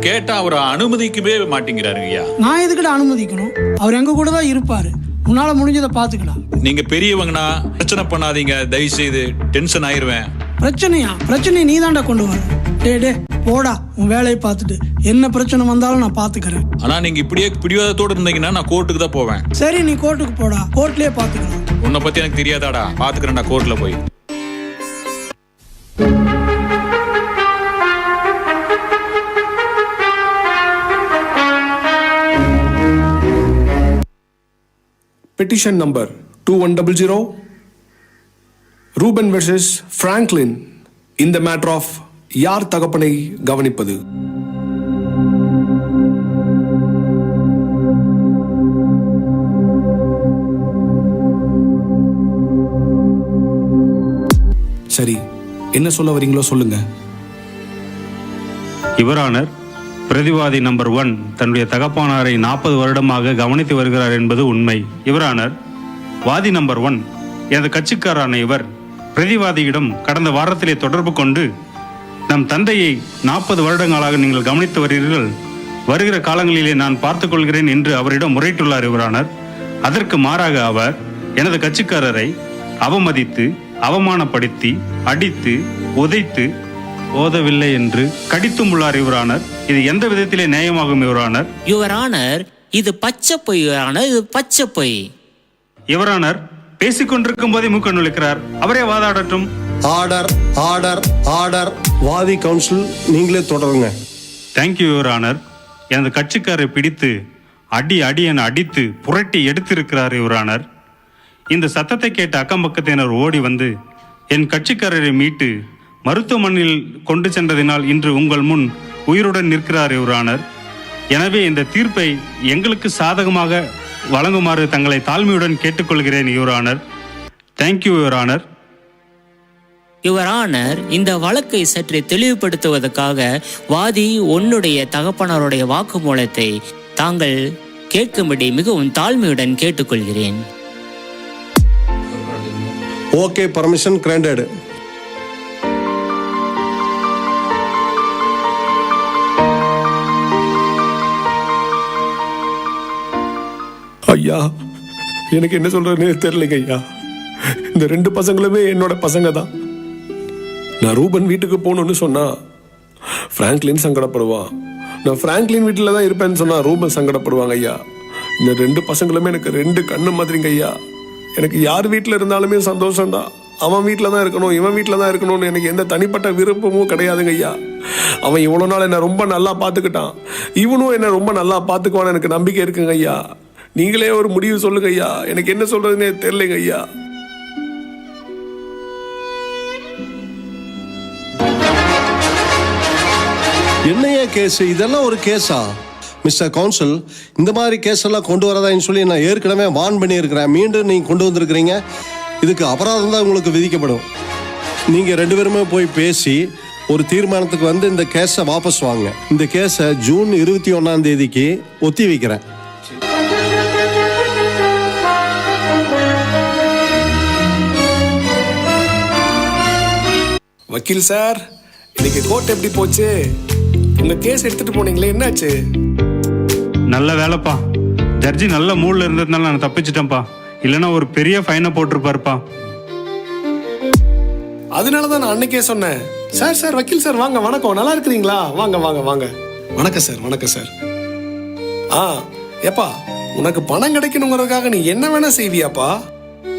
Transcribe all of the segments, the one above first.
கேட்டா அவர் அனுமதிக்கவே மாட்டேங்கிறாரு ஐயா. நான் எதுக்கிட்ட அனுமதிக்கணும்? அவர் எங்க கூட தான் இருப்பாரு. உன்னால முடிஞ்சதை பாத்துக்கலாம். நீங்க பெரியவங்கண்ணா, பிரச்சனை பண்ணாதீங்க தயவு செய்து. டென்ஷன் ஆயிருவேன். பிரச்சனையை நீ தாண்டா கொண்டு வர. டே போடா, உன் வேலையை பார்த்துட்டு என்ன பிரச்சனை வந்தாலும் நான் பாத்துக்கிறேன். ஆனா நீங்க இப்படியே பிடிவாதத்தோடு இருந்தீங்கன்னா நான் கோர்ட்டுக்கு தான் போவேன். சரி, நீ கோர்ட்டுக்கு போடா, கோர்ட்லயே பாத்துக்கலாம். உன்னை பத்தி எனக்கு தெரியாதாடா, பாத்துக்கிறேன்டா கோர்ட்ல போய். Petition number 2100, Ruben versus Franklin, in the matter of யார் தகப்பனை கவனிப்பது. சரி, என்ன சொல்ல வரீங்களோ சொல்லுங்க. யுவர் ஆனர், பிரதிவாதி நம்பர் 1 தன்னுடைய தகப்பனாரை 40 வருடமாக கவனித்து வருகிறார் என்பது உண்மை. யுவர் ஆனர், வாதி நம்பர் 1 எனது கட்சிக்காரான இவர் பிரதிவாதியிடம் கடந்த வாரத்திலே தொடர்பு கொண்டு நம் தந்தையை 40 வருடங்களாக நீங்கள் கவனித்து வருகிறீர்கள், வருகிற காலங்களிலே நான் பார்த்துக் கொள்கிறேன் என்று அவரிடம் முறையிட்டுள்ளார். யுவர் ஆனர், அதற்கு மாறாக அவர் எனது கட்சிக்காரரை அவமதித்து, அவமானப்படுத்தி, அடித்து, உதைத்து, போதவில்லை என்று கடித்தும் உள்ளார். யுவர் ஆனர், இது எந்த விதத்திலே நியாயமாகும்? யுவர் ஆனர், யுவர் ஆனர், இது பச்சை பொய். இது பச்சை பொய். யுவர் ஆனர், பேசிக்கொண்டிருக்கும் போதே மூக்க நுழைக்கிறார். அவரே வாதாடட்டும். Order order order. வாதி கவுன்சில், நீங்களே தொடருங்க. Thank you your honour. எனது கட்சிக்காரை பிடித்து அடி என அடித்து புரட்டி எடுத்திருக்கிறார். யுவர் ஆனர், இந்த சத்தத்தை கேட்ட அக்கம் பக்கத்தினர் ஓடி வந்து என் கட்சிக்காரரை மீட்டு மருத்துவமனையில் கொண்டு சென்றதினால் இன்று உங்கள் முன் உயிருடன் நிற்கிறார். யுவர் ஆனர், எனவே இந்த தீர்ப்பை எங்களுக்கு சாதகமாக வழங்குமாறு தங்களை தாழ்மையுடன் கேட்டுக்கொள்கிறேன். Your honour, thank you your honour. Your honour, இந்த வழக்கை சற்று தெளிவுபடுத்துவதற்காக வாதி உன்னுடைய தகப்பனாருடைய வாக்குமூலத்தை தாங்கள் கேட்கும்படி மிகவும் தாழ்மையுடன் கேட்டுக்கொள்கிறேன். Okay, permission granted. ஐயா, எனக்கு என்ன சொல்றதுன்னு தெரியலைங்க ஐயா. இந்த 2 பசங்களுமே என்னோட பசங்க தான். நான் ரூபன் வீட்டுக்கு போகணும்னு சொன்னா பிராங்க்லின் சங்கடப்படுவான். நான் பிராங்க்லின் வீட்டில் தான் இருப்பேன்னு சொன்னா ரூபன் சங்கடப்படுவாங்க ஐயா. இந்த 2 பசங்களுமே எனக்கு 2 கண்ணு மாதிரிங்க ஐயா. எனக்கு யார் வீட்டில் இருந்தாலுமே சந்தோஷம்தான். அவன் வீட்டில் தான் இருக்கணும், இவன் வீட்டில் தான் இருக்கணும்னு எனக்கு எந்த தனிப்பட்ட விருப்பமும் கிடையாதுங்க ஐயா. அவன் இவ்வளோ நாள் என்னை ரொம்ப நல்லா பார்த்துக்கிட்டான், இவனும் என்னை ரொம்ப நல்லா பார்த்துக்குவான்னு எனக்கு நம்பிக்கை இருக்குங்க ஐயா. நீங்களே ஒரு முடிவு சொல்லுங்க ஐயா. எனக்கு என்ன சொல்றதுன்னே தெரியலைங்க ஐயா. என்னையா கேஸ்? இதெல்லாம் ஒரு கேஸா? மிஸ்டர் கவுன்சில், இந்த மாதிரி கேஸ் எல்லாம் கொண்டு வரதான்னு சொல்லி நான் ஏற்கனவே வார்ன் பண்ணியிருக்கிறேன். மீண்டும் நீங்கள் கொண்டு வந்திருக்கிறீங்க. இதுக்கு அபராதம் தான் உங்களுக்கு விதிக்கப்படும். நீங்கள் 2 பேருமே போய் பேசி ஒரு தீர்மானத்துக்கு வந்து இந்த கேஸை வாபஸ் வாங்க. இந்த கேஸை ஜூன் 21ஆம் தேதிக்கு ஒத்தி வைக்கிறேன். வக்கீல் சார், இன்னைக்கு கோர்ட் எப்படி போச்சு? உங்க கேஸ் எடுத்துட்டு போனீங்களே, என்னாச்சு? நல்ல வேலைப்பா, ஜட்ஜி நல்ல மூட்ல இருந்ததுனால நான் தப்பிச்சிட்டேன்ப்பா. இல்லைன்னா ஒரு பெரிய ஃபைனை போட்டிருப்பாருப்பா. அதனாலதான் நான் அன்னைக்கே சொன்னேன். சார் வக்கீல் சார் வாங்க, வணக்கம், நல்லா இருக்கிறீங்களா? வாங்க வாங்க வாங்க. வணக்கம் சார், வணக்கம் சார். ஏப்பா, உனக்கு பணம் கிடைக்கணுங்கிறதுக்காக நீ என்ன வேணா செய்வியாப்பா?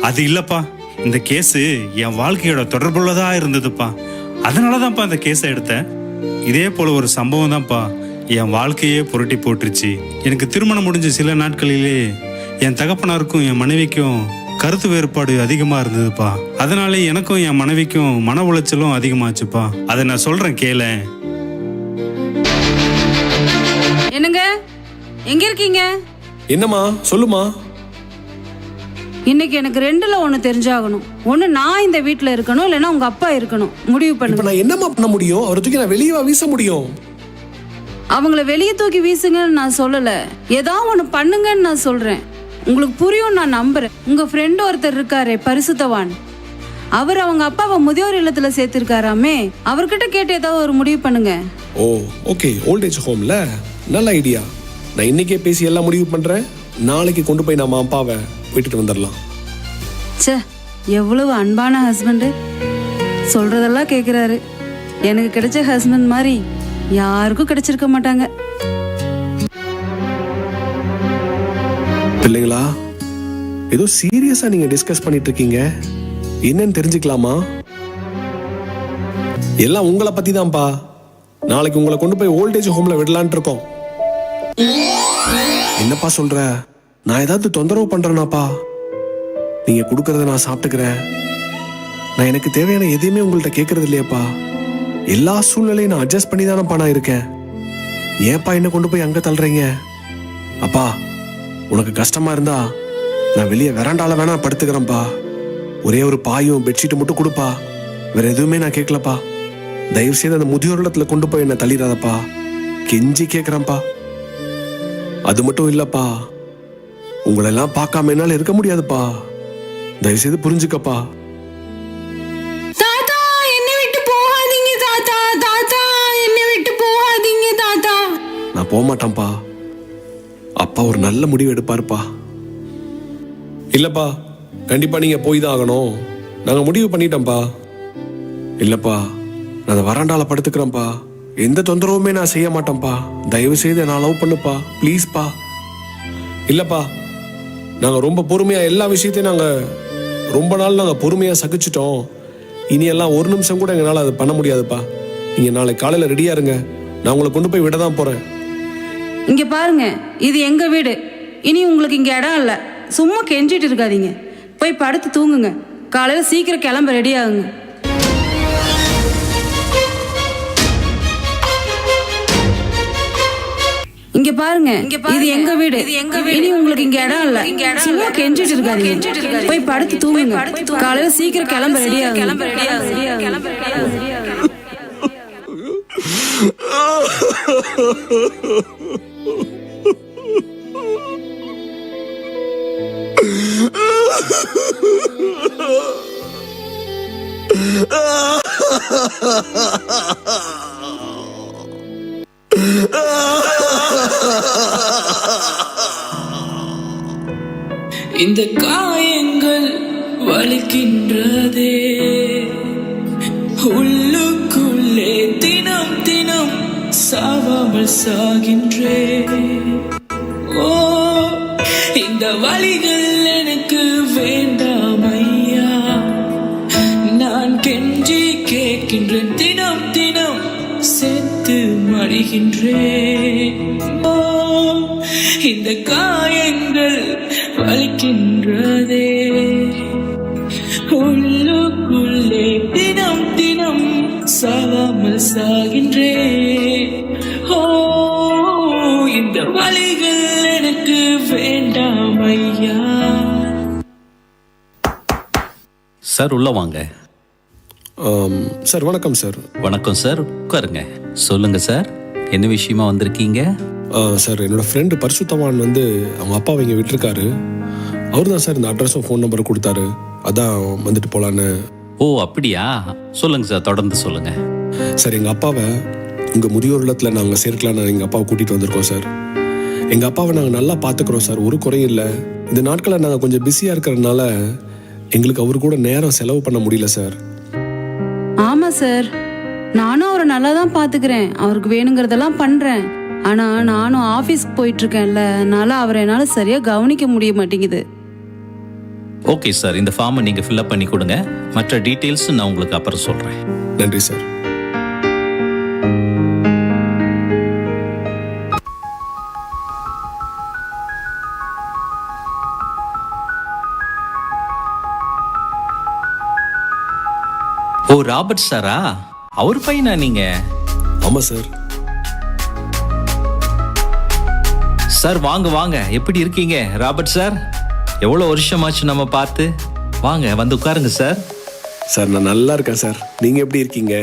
அது இல்லப்பா, இந்த கேஸு என் வாழ்க்கையோட தொடர்புள்ளதா இருந்ததுப்பா. அதனாலதான்ப்பா இந்த கேஸை எடுத்தேன். இதே போல ஒரு சம்பவம் தான்ப்பா என் வாழ்க்கையே புரட்டி போட்டுருச்சு. எனக்கு திருமணம் முடிஞ்ச சில நாட்களிலே என் தகப்பனாருக்கும் என் மனைவிக்கும் கருத்து வேறுபாடு அதிகமா இருந்ததுப்பா. அதனால எனக்கும் என் மனைவிக்கும் மன உளைச்சலும் அதிகமாச்சுப்பா. அதை நான் சொல்றேன் கேள. என்னங்க, எங்க இருக்கீங்க? என்னம்மா, சொல்லுமா. இன்னைக்கு எனக்கு 2ல 1 தெரிஞ்சாகணும். ஒண்ணு நான் இந்த வீட்டுல இருக்கணும், இல்லைன்னா உங்க அப்பா இருக்கணும். முடிவு பண்ணுங்க. நான் என்னம்மா பண்ண முடியும்? அவரை தூக்கி நான் வெளியே வீச முடியும்? அவங்கள வெளியே தூக்கி வீசுங்கன்னு நான் சொல்லல, ஏதாவது ஒண்ணு பண்ணுங்கன்னு நான் சொல்றேன். உங்களுக்கு புரியும் நான் நம்புறேன். உங்க ஃப்ரெண்ட் ஒருத்தர் இருக்காரே, பரிசுத்தவான், அவர் அவங்க அப்பாவை முதியோர் இல்லத்துல சேர்த்திருக்காராமே, அவர்கிட்ட கேட்டு ஏதாவது ஒரு முடிவு பண்ணுங்க. ஓ ஓகே, ஓல்டேஜ் ஹோம்ல நல்ல ஐடியா. நான் இன்னைக்கே பேசி எல்லாம் முடிவு பண்றேன். நாளைக்கு கொண்டு போய் நம்ம அப்பாவை விட்டுட்டு வந்துடலாம். ச்சே, எவ்வளவு அன்பான ஹஸ்பண்டு, சொல்றதெல்லாம் கேக்குறாரு. எனக்கு கிடைச்ச ஹஸ்பண்ட் மாதிரி யாருக்கும் கிடைச்சிருக்க மாட்டாங்க. பிள்ளைங்களா, ஏதோ சீரியஸா நீங்க டிஸ்கஸ் பண்ணிட்டு இருக்கீங்க. என்னன்னு தெரிஞ்சுக்கலாமா? எல்லாம் உங்களை பத்தி தான்ப்பா. நாளைக்கு உங்களை கொண்டு போய் ஓல்டேஜ் ஹோம்ல விடலான் இருக்கோம். என்னப்பா சொல்ற? நான் ஏதாவது தொந்தரவு பண்றேனாப்பா? நீங்க கொடுக்கறத நான் சாப்பிட்டுக்கிறேன். நான் எனக்கு தேவையான எதையுமே உங்கள்கிட்ட கேட்கறது இல்லையாப்பா. எல்லா சூழ்நிலையும் நான் அட்ஜஸ்ட் பண்ணி தானப்பா நான் இருக்கேன். ஏன்ப்பா என்ன கொண்டு போய் அங்க தள்ளுறீங்க? அப்பா, உனக்கு கஷ்டமா இருந்தா நான் வெளியே வெராண்டால வேணா படுத்துக்கிறேன்ப்பா. ஒரே ஒரு பாயும் பெட்ஷீட் மட்டும் கொடுப்பா. வேற எதுவுமே நான் கேட்கலப்பா. தயவு செய்து அந்த முதியோர் இல்லத்துல கொண்டு போய் என்ன தள்ளிடாதப்பா. கெஞ்சி கேட்கிறேன்ப்பா. அது மட்டும் இல்லப்பா, உங்களெல்லாம் பார்க்காம என்னால இருக்க முடியாதுப்பா. தயவு செய்து புரிஞ்சுக்கப்பா. தாத்தா, என்னை விட்டு போகாதீங்க தாத்தா. தாத்தா, என்னை விட்டு போகாதீங்க தாத்தா. நான் போக மாட்டேன்ப்பா. அப்பா ஒரு நல்ல முடிவு எடுப்பாருப்பா. இல்லப்பா, கண்டிப்பா நீங்க போய் தான் ஆகணும். நாங்க முடிவு பண்ணிட்டோம்ப்பா. இல்லப்பா, நான் வராண்டால படுத்துக்கிறேன்ப்பா. எந்த தொந்தரவுமே நான் செய்ய மாட்டேன்ப்பா. தயவு செய்து நான் லவ் பண்ணுப்பா, ப்ளீஸ்ப்பா. இல்லப்பா, நாங்க ரொம்ப பொறுமையா எல்லா விஷயத்தையும் நாங்க ரொம்ப நாள் நாங்க பொறுமையா சகிச்சிட்டோம். இனி எல்லாம் ஒரு நிமிஷம் கூட எங்களால் அது பண்ண முடியாதுப்பா. நீங்க நாளைக்கு காலையில ரெடியா இருங்க. நான் உங்களை கொண்டு போய் விட தான் போறேன். இங்க பாருங்க, இது எங்க வீடு. இனி உங்களுக்கு இங்க இடம் இல்ல. சும்மா கெஞ்சிட்டு இருக்காதீங்க. போய் படுத்து தூங்குங்க. காலையில சீக்கிரம் கிளம்ப ரெடி ஆகுங்க. இங்க பாருங்க, இது எங்க வீடு. இனி உங்களுக்கு இங்க இடம் இல்ல. சும்மா கெஞ்சிட்டு இருக்காதீங்க. போய் படுத்து தூங்குங்க. காலையில சீக்கிரம் கிளம்ப ரெடி ஆகுங்க. இந்த காயங்கள் வலிக்கின்றதே, உள்ளுக்குள்ளே தினம் தினம் சாவாமல் சாகின்றே. ஓ, இந்த வலிகள் எனக்கு வேண்டாம் ஐயா. நான் கெஞ்சி கேட்கின்றேன், தினம் தினம் செத்து மடிகின்றேன். ஓ, இந்த காயங்கள் வலிக்கின்றதே, உள்ளுக்குள்ளே தினம் தினம் சாவாமல் சாகின்றேன். ஓ, இந்த வலிகள் எனக்கு வேண்டாம் ஐயா. சார் உள்ள வாங்க. சார் வணக்கம் சார். வணக்கம் சார், உட்காருங்க. சொல்லுங்க சார், என்ன விஷயமா வந்திருக்கீங்க? சார், என்னோட ஃப்ரெண்டு பரிசுத்தவான் வந்து அவங்க அப்பாவை இங்கே விட்டுருக்காரு. அவர் தான் சார் இந்த அட்ரஸும் ஃபோன் நம்பரும் கொடுத்தாரு. அதான் வந்துட்டு போகலான்னு. ஓ அப்படியா, சொல்லுங்க சார், தொடர்ந்து சொல்லுங்க. சார், எங்கள் அப்பாவை உங்கள் முதியோர் இல்லத்தில் நாங்கள் சேர்க்கலான்னு எங்கள் அப்பாவை கூட்டிகிட்டு வந்திருக்கோம் சார். எங்கள் அப்பாவை நாங்கள் நல்லா பார்த்துக்குறோம் சார், ஒரு குறையும் இல்லை. இந்த நாட்களில் நாங்கள் கொஞ்சம் பிஸியாக இருக்கிறதுனால எங்களுக்கு அவர் கூட நேரம் செலவு பண்ண முடியல சார். ஆமா சார், நானும் அவரை நல்லா தான் பாத்துக்கிறேன். அவருக்கு வேணுங்கிறதெல்லாம் பண்றேன். ஆனா நானும் ஆபீஸ்க்கு போயிட்டு இருக்கேன்ல, அதனால அவரை என்னால சரியா கவனிக்க முடிய மாட்டேங்குது. ஓகே சார், இந்த ஃபார்மை நீங்க ஃபில்அப் பண்ணி கொடுங்க. மற்ற டீட்டெயில்ஸ் நான் உங்களுக்கு அப்புறம் சொல்றேன். நன்றி சார். ஓ ராபர்ட் சாரா, அவர் பையனா நீங்க? ஆமா சார். சார் வாங்க வாங்க, எப்படி இருக்கீங்க ராபர்ட் சார்? எவ்வளோ வருஷமாச்சு நம்ம பார்த்து. வாங்க வந்து உட்காருங்க சார். சார், நான் நல்லா இருக்கேன் சார். நீங்கள் எப்படி இருக்கீங்க?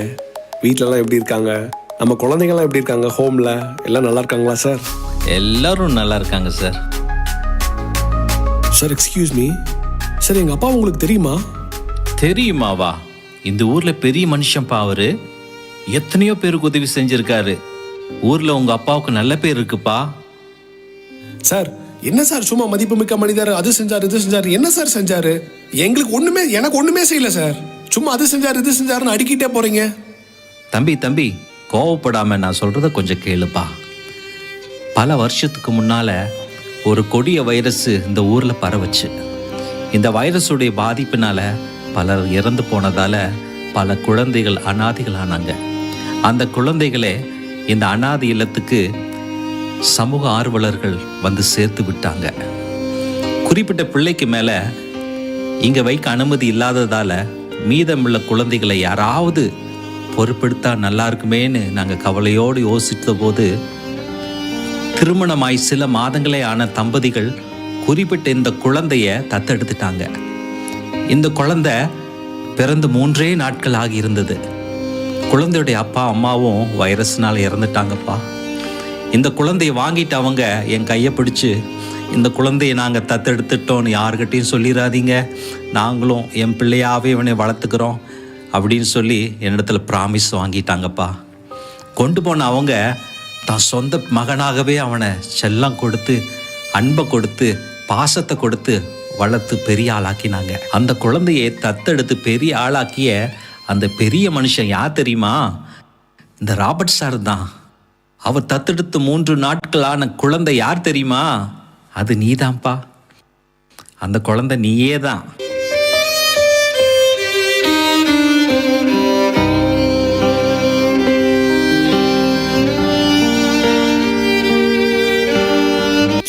வீட்டிலலாம் எப்படி இருக்காங்க? நம்ம குழந்தைங்கள்லாம் எப்படி இருக்காங்க? ஹோமில் எல்லாம் நல்லா இருக்காங்களா சார்? எல்லாரும் நல்லா இருக்காங்க sir. Sir, excuse me sir, எங்கள் அப்பா உங்களுக்கு தெரியுமா? தெரியுமாவா? இந்த ஊர்ல பெரிய மனுஷன்ப்பா அவரு. எத்தனையோ பேருக்கு உதவி செஞ்சிருக்காரு. ஊர்ல உங்க அப்பாவுக்கு நல்ல பேர் இருக்குப்பா. சார் என்ன சார் சும்மா மதிப்புமிக்க மனிதர், அது செஞ்சாரு இது செஞ்சாரு, என்ன சார் செஞ்சாரு? எனக்கு ஒண்ணுமே செய்யல சார். சும்மா அது செஞ்சாரு இது செஞ்சாருன்னு அடிக்கிட்டே போறீங்க. தம்பி கோவப்படாம நான் சொல்றத கொஞ்சம் கேளுப்பா. பல வருஷத்துக்கு முன்னால ஒரு கொடிய வைரஸ் இந்த ஊர்ல பரவுச்சு. இந்த வைரஸுடைய பாதிப்பினால பலர் இறந்து போனதால பல குழந்தைகள் அனாதைகள் ஆனாங்க. அந்த குழந்தைகளே இந்த அனாதை இல்லத்துக்கு சமூக ஆர்வலர்கள் வந்து சேர்த்து விட்டாங்க. குறிப்பிட்ட பிள்ளைக்கு மேல இங்க வைக்க அனுமதி இல்லாததால மீதமுள்ள குழந்தைகளை யாராவது பொறுப்பெடுத்தா நல்லா இருக்குமேன்னு நாங்கள் கவலையோடு யோசித்த போது, திருமணமாய் சில மாதங்களே ஆன தம்பதிகள் குறிப்பிட்ட இந்த குழந்தைய தத்தெடுத்துட்டாங்க. இந்த குழந்தை பிறந்து 3 நாட்கள் ஆகியிருந்தது. குழந்தையுடைய அப்பா அம்மாவும் வைரஸ்னால் இறந்துட்டாங்கப்பா. இந்த குழந்தைய வாங்கிட்டு அவங்க என் கையை பிடிச்சு, இந்த குழந்தைய நாங்கள் தத்தெடுத்துட்டோன்னு யாருக்கிட்டையும் சொல்லிடாதீங்க, நாங்களும் என் பிள்ளையாவே இவனை வளர்த்துக்கிறோம் அப்படின்னு சொல்லி என்னிடத்துல ப்ராமிஸ் வாங்கிட்டாங்கப்பா. கொண்டு போன அவங்க தான் சொந்த மகனாகவே அவனை செல்லம் கொடுத்து, அன்பை கொடுத்து, பாசத்தை கொடுத்து வளர்த்து பெரிய ஆளாக்கினாங்க. அந்த குழந்தையை தத்தெடுத்து பெரிய ஆளாக்கிய அந்த பெரிய மனுஷன் யார் தெரியுமா? இந்த ராபர்ட் சார் தான். அவர் தத்தெடுத்து 3 நாட்களான குழந்தை யார் தெரியுமா? அது நீதான்ப்பா. அந்த குழந்தை நீயே தான்.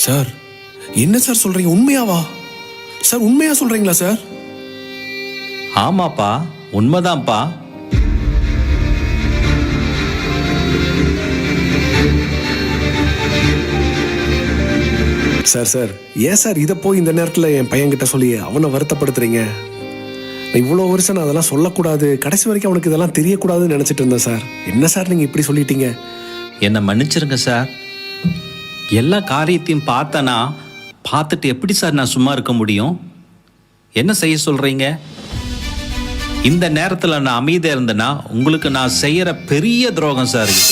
சார் என்ன சார் சொல்றீங்க? உண்மையாவா சார்? உண்மையா சொல்றீங்களா சார்? ஆமாப்பா, உண்மைதான்ப்பா. சார் ஏன் சார் இதை போய் இந்த நேரத்தில் என் பையன்கிட்ட சொல்லி அவனை வருத்தப்படுத்துறீங்க? இவ்வளோ வருஷம் நான் அதெல்லாம் சொல்லக்கூடாது, கடைசி வரைக்கும் அவனுக்கு இதெல்லாம் தெரியக்கூடாதுன்னு நினச்சிட்டு இருந்தேன் சார். என்ன சார் நீங்கள் இப்படி சொல்லிட்டீங்க? என்னை மன்னிச்சிருங்க சார். எல்லா காரியத்தையும் பார்த்துட்டு எப்படி சார் நான் சும்மா இருக்க முடியும்? என்ன செய்ய சொல்கிறீங்க? இந்த நேரத்தில் நான் அமைதியாக இருந்தேன்னா உங்களுக்கு நான் செய்கிற பெரிய துரோகம் சார் இது.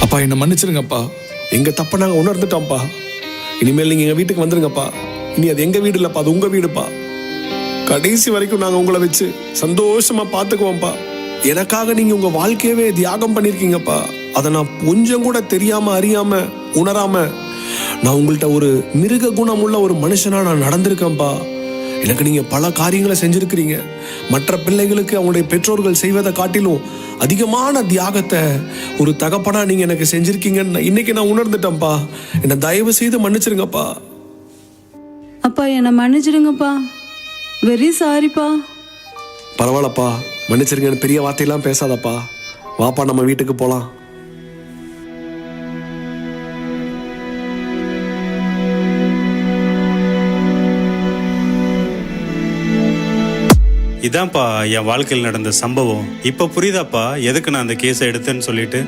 அப்பா என்னை மன்னிச்சிருங்கப்பா. எங்கள் தப்பை நாங்கள் உணர்ந்துட்டோம்ப்பா. இனிமேல் நீங்கள் எங்கள் வீட்டுக்கு வந்துருங்கப்பா. இனி அது எங்கள் வீடு இல்லைப்பா, அது உங்கள் வீடுப்பா. கடைசி வரைக்கும் நாங்கள் உங்களை வச்சு சந்தோஷமாக பார்த்துக்குவோம்ப்பா. எனக்காக நீங்கள் உங்கள் வாழ்க்கையவே தியாகம் பண்ணியிருக்கீங்கப்பா. அதை நான் கொஞ்சம் கூட தெரியாமல் அறியாமல் உணராமல் நான் உங்கள்கிட்ட ஒரு மிருக குணம் உள்ள ஒரு மனுஷனாக நான் நடந்திருக்கேன்ப்பா. எனக்கு நீங்கள் பல காரியங்களை செஞ்சுருக்கிறீங்க. மற்ற பிள்ளைகளுக்கு அவங்களுடைய பெற்றோர்கள் செய்வதை காட்டிலும் அதிகமான தியாகத்தை ஒரு தகப்பனா நீங்கள் எனக்கு செஞ்சுருக்கீங்கன்னு இன்னைக்கு நான் உணர்ந்துட்டேன்ப்பா. என்னை தயவு செய்து மன்னிச்சிருங்கப்பா. அப்பா என்னை மன்னிச்சிடுங்கப்பா. வெரி சாரிப்பா. பரவாயில்லப்பா, மன்னிச்சிருங்கன்னு பெரிய வார்த்தையெல்லாம் பேசாதப்பா. வாப்பா நம்ம வீட்டுக்கு போகலாம். இதான்ப்பா என் வாழ்க்கையில் நடந்த சம்பவம். இப்போ புரியுதாப்பா எதுக்கு நான் அந்த கேஸை எடுத்தேன்னு சொல்லிட்டு?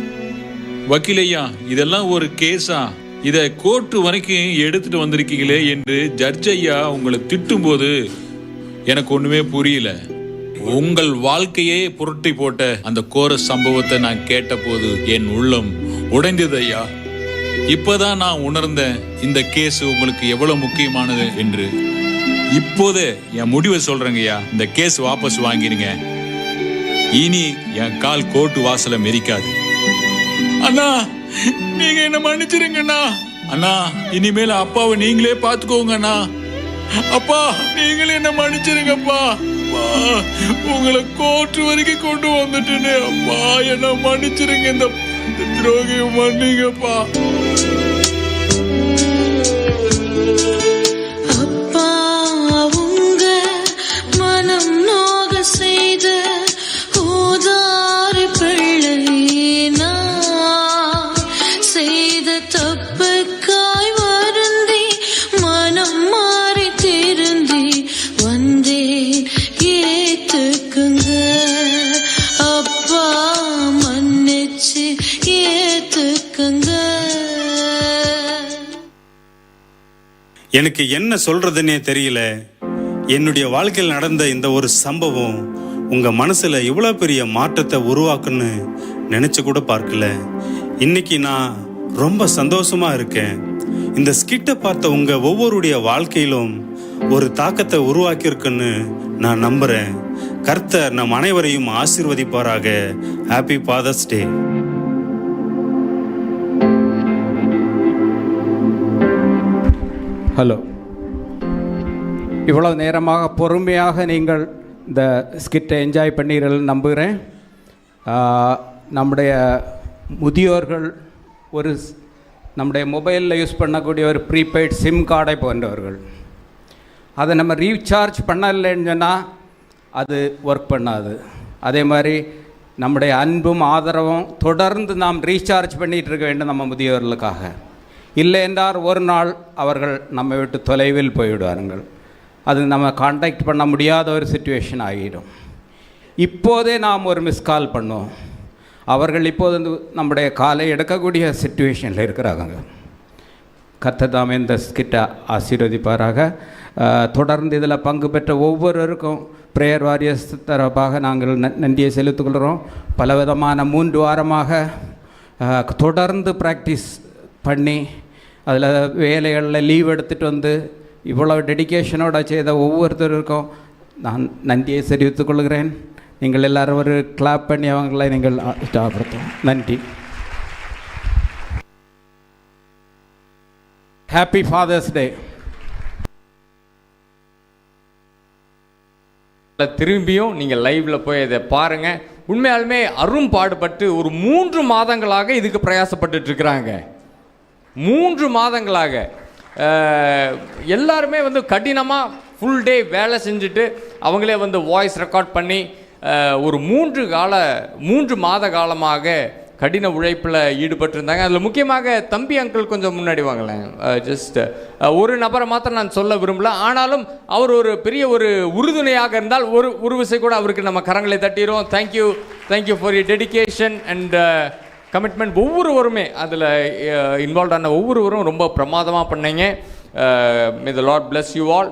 வக்கீலையா, இதெல்லாம் ஒரு கேஸா? இதை கோர்ட்டு வரைக்கும் எடுத்துட்டு வந்திருக்கீங்களே என்று ஜட்ஜ் ஐயா உங்களை திட்டும்போது எனக்கு ஒண்ணுமே புரியல. உங்கள் வாழ்க்கையே புரட்டி போட்ட அந்த கோர சம்பவத்தை நான் கேட்டபோது என் உள்ளம் உடைந்தது ஐயா. இப்பதான் நான் உணர்ந்தேன் இந்த கேஸ் உங்களுக்கு எவ்வளவு முக்கியமானது என்று. இப்போதே என் முடிவை சொல்றேங்கய்யா. இந்த கேஸ் வாபஸ் வாங்கிருங்க. இனி என் கால் கோர்ட்டு வாசல மெரிக்காது. அண்ணா, நீங்க என்ன மன்னிச்சிருங்கண்ணா. அண்ணா, இனிமேல் அப்பாவை நீங்களே பாத்துக்கோங்க அண்ணா. அப்பா, நீங்களே என்ன மன்னிச்சிருங்கப்பா. உங்களை கோர்ட்டு வரைக்கும் கொண்டு வந்துட்டேனே அப்பா, என்ன மன்னிச்சிருங்க. இந்த துரோகி மன்னிங்கப்பா. எனக்கு என்ன சொல்றதுன்னே தெரியல. என்னுடைய வாழ்க்கையில் நடந்த இந்த ஒரு சம்பவம் உங்கள் மனசில் இவ்வளோ பெரிய மாற்றத்தை உருவாக்குன்னு நினச்சி கூட பார்க்கல. இன்னைக்கு நான் ரொம்ப சந்தோஷமாக இருக்கேன். இந்த ஸ்கிட்டை பார்த்த உங்கள் ஒவ்வொருடைய வாழ்க்கையிலும் ஒரு தாக்கத்தை உருவாக்கியிருக்குன்னு நான் நம்புகிறேன். கர்த்தர் நம் அனைவரையும் ஆசீர்வதிப்பாராக. ஹாப்பி ஃபாதர்ஸ் டே. ஹலோ, இவ்வளோ நேரமாக பொறுமையாக நீங்கள் இந்த ஸ்கிட்டை என்ஜாய் பண்ணீர்கள் நம்புகிறேன். நம்முடைய முதியோர்கள் நம்முடைய மொபைலில் யூஸ் பண்ணக்கூடிய ஒரு ப்ரீபெய்ட் சிம் கார்டை போன்றவர்கள். அதை நம்ம ரீசார்ஜ் பண்ணலைன்னு சொன்னால் அது ஒர்க் பண்ணாது. அதே மாதிரி நம்முடைய அன்பும் ஆதரவும் தொடர்ந்து நாம் ரீசார்ஜ் பண்ணிகிட்டு இருக்க வேண்டும் நம்ம முதியோர்களுக்காக. இல்லை என்றால் ஒரு நாள் அவர்கள் நம்ம விட்டு தொலைவில் போய்விடுவார்கள். அது நம்ம கான்டாக்ட் பண்ண முடியாத ஒரு சிச்சுவேஷன் ஆகிடும். இப்போதே நாம் ஒரு மிஸ் கால் பண்ணுவோம். அவர்கள் இப்போது நம்முடைய காலை எடுக்கக்கூடிய சிச்சுவேஷனில் இருக்கிறாங்க. கர்த்தர் தாமே இந்த ஸ்கிட்டை ஆசீர்வதிப்பாராக. தொடர்ந்து இதில் பங்கு பெற்ற ஒவ்வொருவருக்கும் பிரேயர் வாரியர்ஸ் தரப்பாக நாங்கள் நன்றியை செலுத்திக்கொள்கிறோம். பலவிதமான 3 வாரமாக தொடர்ந்து ப்ராக்டிஸ் பண்ணி அதில் வேலைகளில் லீவ் எடுத்துகிட்டு வந்து இவ்வளோ டெடிக்கேஷனோடு செய்த ஒவ்வொருத்தருக்கும் நான் நன்றியை தெரிவித்துக் கொள்கிறேன். நீங்கள் எல்லோரும் ஒரு கிளாப் பண்ணி அவங்களை நீங்கள் இஷ்டப்படுத்தும். நன்றி. ஹாப்பி ஃபாதர்ஸ் டே. திரும்பியும் நீங்கள் லைவில் போய் இதை பாருங்கள். உண்மையாலுமே அரும்பாடுபட்டு ஒரு 3 மாதங்களாக இதுக்கு பிரயாசப்பட்டு இருக்கிறாங்க. 3 மாதங்களாக எல்லாருமே வந்து கடினமாக ஃபுல் டே வேலை செஞ்சுட்டு அவங்களே வந்து வாய்ஸ் ரெக்கார்ட் பண்ணி ஒரு 3 மாத காலமாக கடின உழைப்பில் ஈடுபட்டிருந்தாங்க. அதில் முக்கியமாக தம்பி அங்கிள் கொஞ்சம் முன்னாடி வாங்கலேன். ஜஸ்ட் ஒரு நபரை மாத்திரம் நான் சொல்ல விரும்பல. ஆனாலும் அவர் ஒரு பெரிய ஒரு உறுதுணையாக இருந்தால் ஒரு விசை கூட அவருக்கு நம்ம கரங்களை தட்டிடுவோம். Thank you for your dedication and commitment. ஒவ்வொருவருமே அதில் இன்வால்வ் ஆன ஒவ்வொருவரும் ரொம்ப பிரமாதமாக பண்ணீங்க. May the Lord bless you all.